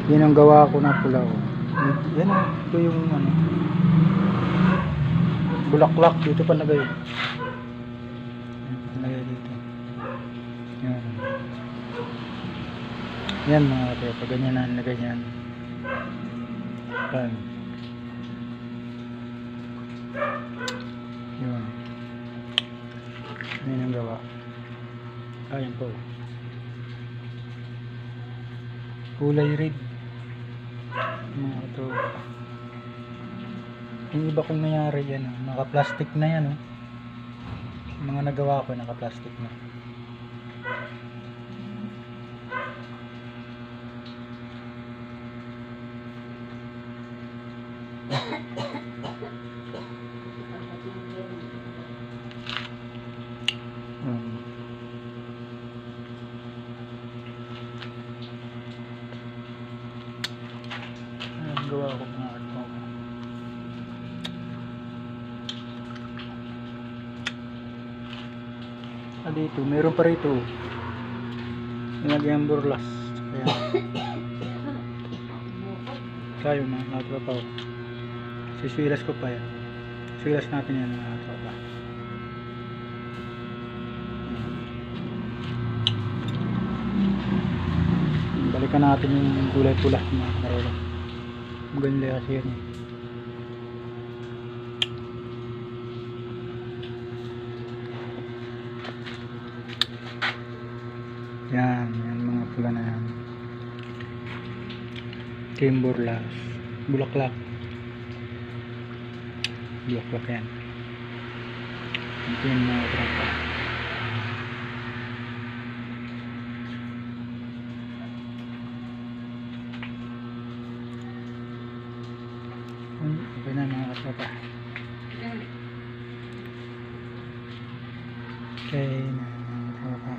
Yan ang gawa ko na pula. Oh. Yan oh, ito yung ano, bulaklak dito pa nagay. Nagay dito. Yan. Yan mga tropa, ganyan na ganyan. Yan. Yun. Yan ang gawa. Ayan po. Kulay red. Mga tropa. Yung iba kong nangyari yan, naka-plastic na yan. Mga nagawa ko, naka-plastic na. Gawa ko mga ito. Dito, meron pa rito. Nilagyan burlas. Kaya mga tropa. Siswilas ko pa yan. Swilas natin yan mga tropa. Balikan natin yung kulay pula mga tropa. Maganda kasi yan. Yan mga pula na yan. Timberlas, bulaklak. Bulaklak yan. Ito yung mga tropa. Okay na mga tropa. Okay na.